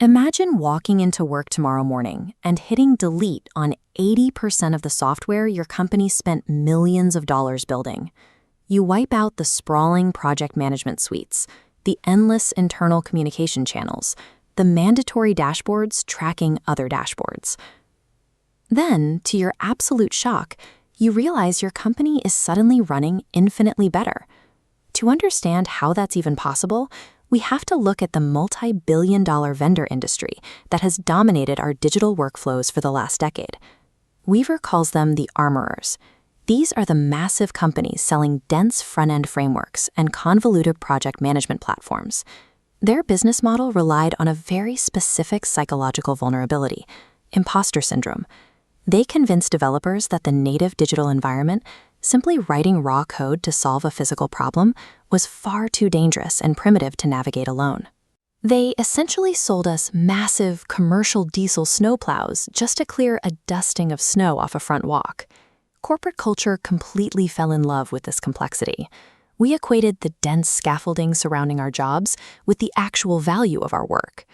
Imagine walking into work tomorrow morning and hitting delete on 80% of the software your company spent millions of dollars building. You wipe out the sprawling project management suites, the endless internal communication channels, the mandatory dashboards tracking other dashboards. Then, to your absolute shock, you realize your company is suddenly running infinitely better. To understand how that's even possible, we have to look at the multi-billion-dollar vendor industry that has dominated our digital workflows for the last decade. Weaver calls them the armorers. These are the massive companies selling dense front-end frameworks and convoluted project management platforms. Their business model relied on a very specific psychological vulnerability, imposter syndrome. They convinced developers that the native digital environment, simply writing raw code to solve a physical problem, was far too dangerous and primitive to navigate alone. They essentially sold us massive commercial diesel snowplows just to clear a dusting of snow off a front walk. Corporate culture completely fell in love with this complexity. We equated the dense scaffolding surrounding our jobs with the actual value of our work.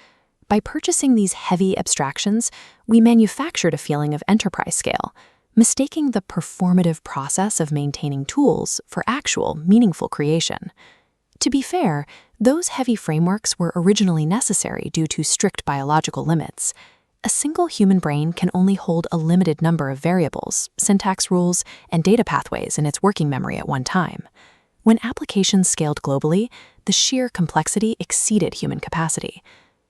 By purchasing these heavy abstractions, we manufactured a feeling of enterprise scale, mistaking the performative process of maintaining tools for actual, meaningful creation. To be fair, those heavy frameworks were originally necessary due to strict biological limits. A single human brain can only hold a limited number of variables, syntax rules, and data pathways in its working memory at one time. When applications scaled globally, the sheer complexity exceeded human capacity.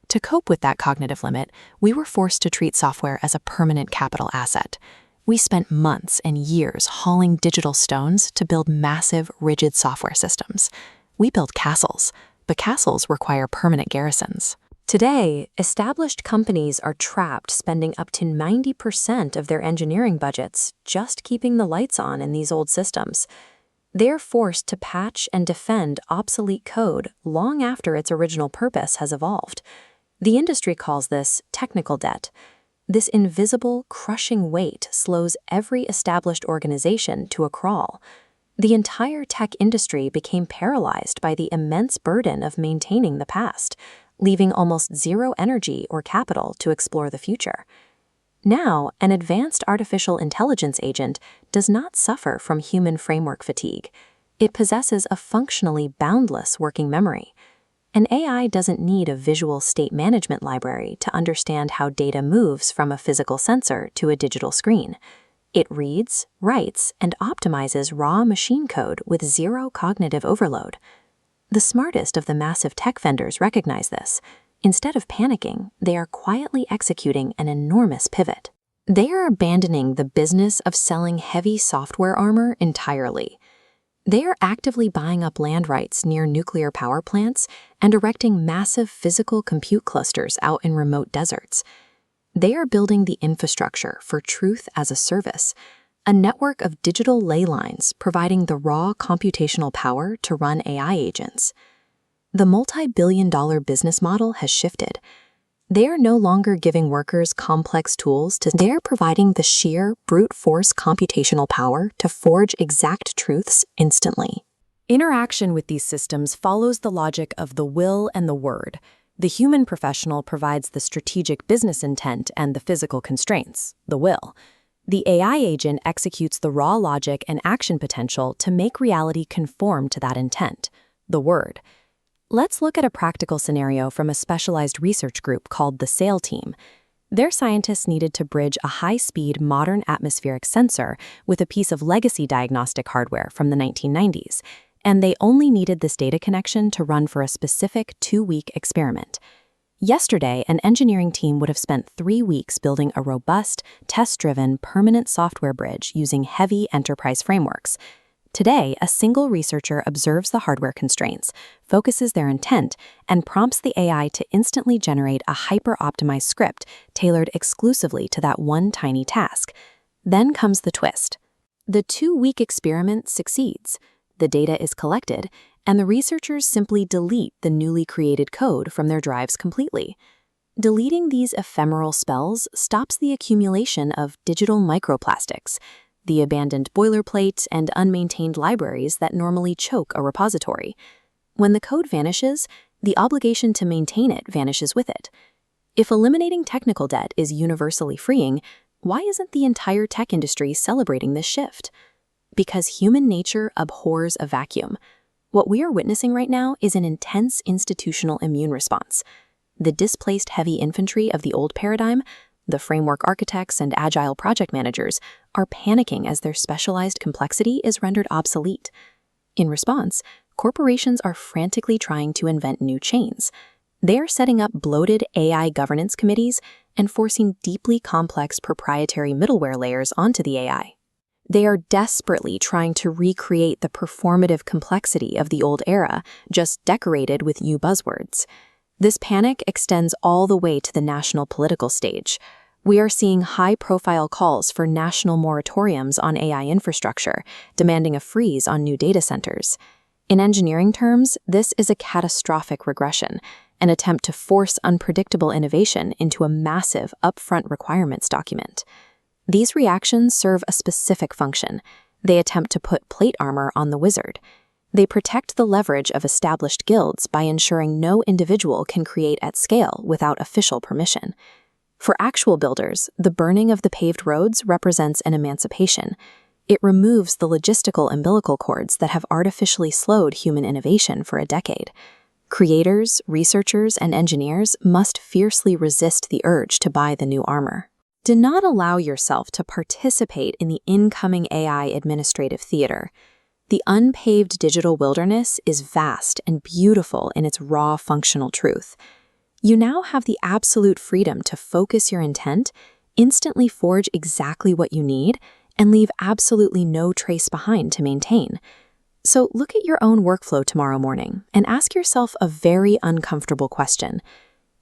To cope with that cognitive limit, we were forced to treat software as a permanent capital asset. We spent months and years hauling digital stones to build massive, rigid software systems. We built castles, but castles require permanent garrisons. Today, established companies are trapped spending up to 90% of their engineering budgets just keeping the lights on in these old systems. They're forced to patch and defend obsolete code long after its original purpose has evolved. The industry calls this technical debt. This invisible, crushing weight slows every established organization to a crawl. The entire tech industry became paralyzed by the immense burden of maintaining the past, leaving almost zero energy or capital to explore the future. Now, an advanced artificial intelligence agent does not suffer from human framework fatigue. It possesses a functionally boundless working memory. An AI doesn't need a visual state management library to understand how data moves from a physical sensor to a digital screen. It reads, writes, and optimizes raw machine code with zero cognitive overload. The smartest of the massive tech vendors recognize this. Instead of panicking, they are quietly executing an enormous pivot. They are abandoning the business of selling heavy software armor entirely. They are actively buying up land rights near nuclear power plants and erecting massive physical compute clusters out in remote deserts. They are building the infrastructure for truth as a service, a network of digital ley lines providing the raw computational power to run AI agents. The multi-billion-dollar business model has shifted. They are no longer giving workers complex tools they are providing the sheer, brute force computational power to forge exact truths instantly. Interaction with these systems follows the logic of the will and the word. The human professional provides the strategic business intent and the physical constraints, the will. The AI agent executes the raw logic and action potential to make reality conform to that intent, the word. Let's look at a practical scenario from a specialized research group called the SAIL team. Their scientists needed to bridge a high-speed modern atmospheric sensor with a piece of legacy diagnostic hardware from the 1990s, and they only needed this data connection to run for a specific 2-week experiment. Yesterday, an engineering team would have spent 3 weeks building a robust, test-driven, permanent software bridge using heavy enterprise frameworks. Today, a single researcher observes the hardware constraints, focuses their intent, and prompts the AI to instantly generate a hyper-optimized script tailored exclusively to that one tiny task. Then comes the twist. The 2-week experiment succeeds. The data is collected, and the researchers simply delete the newly created code from their drives completely. Deleting these ephemeral spells stops the accumulation of digital microplastics, the abandoned boilerplate and unmaintained libraries that normally choke a repository. When the code vanishes, the obligation to maintain it vanishes with it. If eliminating technical debt is universally freeing, why isn't the entire tech industry celebrating this shift? Because human nature abhors a vacuum. What we are witnessing right now is an intense institutional immune response. The displaced heavy infantry of the old paradigm, the framework architects and agile project managers, are panicking as their specialized complexity is rendered obsolete. In response, corporations are frantically trying to invent new chains. They are setting up bloated AI governance committees and forcing deeply complex proprietary middleware layers onto the AI. They are desperately trying to recreate the performative complexity of the old era, just decorated with new buzzwords. This panic extends all the way to the national political stage. We are seeing high-profile calls for national moratoriums on AI infrastructure, demanding a freeze on new data centers. In engineering terms, this is a catastrophic regression, an attempt to force unpredictable innovation into a massive upfront requirements document. These reactions serve a specific function. They attempt to put plate armor on the wizard. They protect the leverage of established guilds by ensuring no individual can create at scale without official permission. For actual builders, the burning of the paved roads represents an emancipation. It removes the logistical umbilical cords that have artificially slowed human innovation for a decade. Creators, researchers, and engineers must fiercely resist the urge to buy the new armor. Do not allow yourself to participate in the incoming AI administrative theater. The unpaved digital wilderness is vast and beautiful in its raw functional truth. You now have the absolute freedom to focus your intent, instantly forge exactly what you need, and leave absolutely no trace behind to maintain. So look at your own workflow tomorrow morning and ask yourself a very uncomfortable question.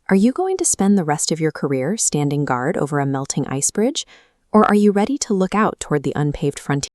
Are you going to spend the rest of your career standing guard over a melting ice bridge, or are you ready to look out toward the unpaved frontier?